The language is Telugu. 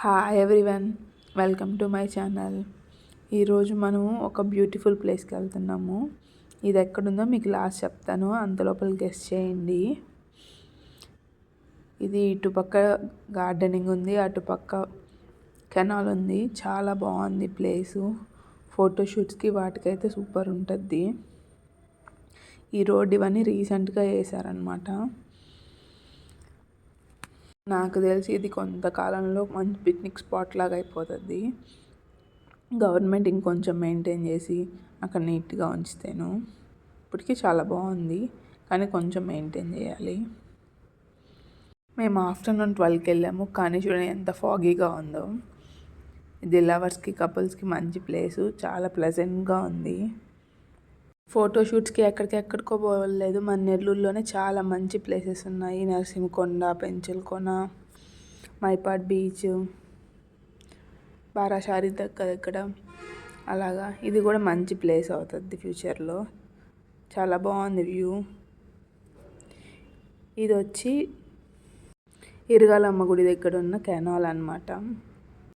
Hi everyone, welcome to my channel. ఈరోజు మనము ఒక బ్యూటిఫుల్ ప్లేస్కి వెళ్తున్నాము. ఇది ఎక్కడుందో మీకు లాస్ట్ చెప్తాను, అంతలోపల గెస్ చేయండి. ఇది ఇటుపక్క గార్డెనింగ్ ఉంది, అటుపక్క కెనాల్ ఉంది. చాలా బాగుంది ప్లేసు. ఫోటోషూట్స్కి వాటికైతే సూపర్ ఉంటుంది. ఈ రోడ్ ఇవన్నీ రీసెంట్గా వేసారనమాట. నాకు తెలిసి ఇది కొంతకాలంలో మంచి పిక్నిక్ స్పాట్ లాగా అయిపోతుంది. గవర్నమెంట్ ఇంకొంచెం మెయింటైన్ చేసి అక్కడ నీట్గా ఉంచుతాను. ఇప్పటికీ చాలా బాగుంది, కానీ కొంచెం మెయింటైన్ చేయాలి. మేము ఆఫ్టర్నూన్ 12కి వెళ్ళాము, కానీ చూడండి ఎంత ఫాగీగా ఉందో. ఇది లవర్స్కి కపుల్స్కి మంచి ప్లేసు, చాలా ప్లెజెంట్గా ఉంది. ఫోటోషూట్స్కి ఎక్కడికో పోలేదు, మన నెల్లూరులోనే చాలా మంచి ప్లేసెస్ ఉన్నాయి. నరసింహకొండ, పెంచలకొన, మైపాడ్ బీచ్, బారాషారి దగ్గర అలాగా. ఇది కూడా మంచి ప్లేస్ అవుతుంది ఫ్యూచర్లో. చాలా బాగుంది వ్యూ. ఇది వచ్చి ఇరగాలమ్మ గుడి దగ్గర ఉన్న కెనాల్ అన్నమాట.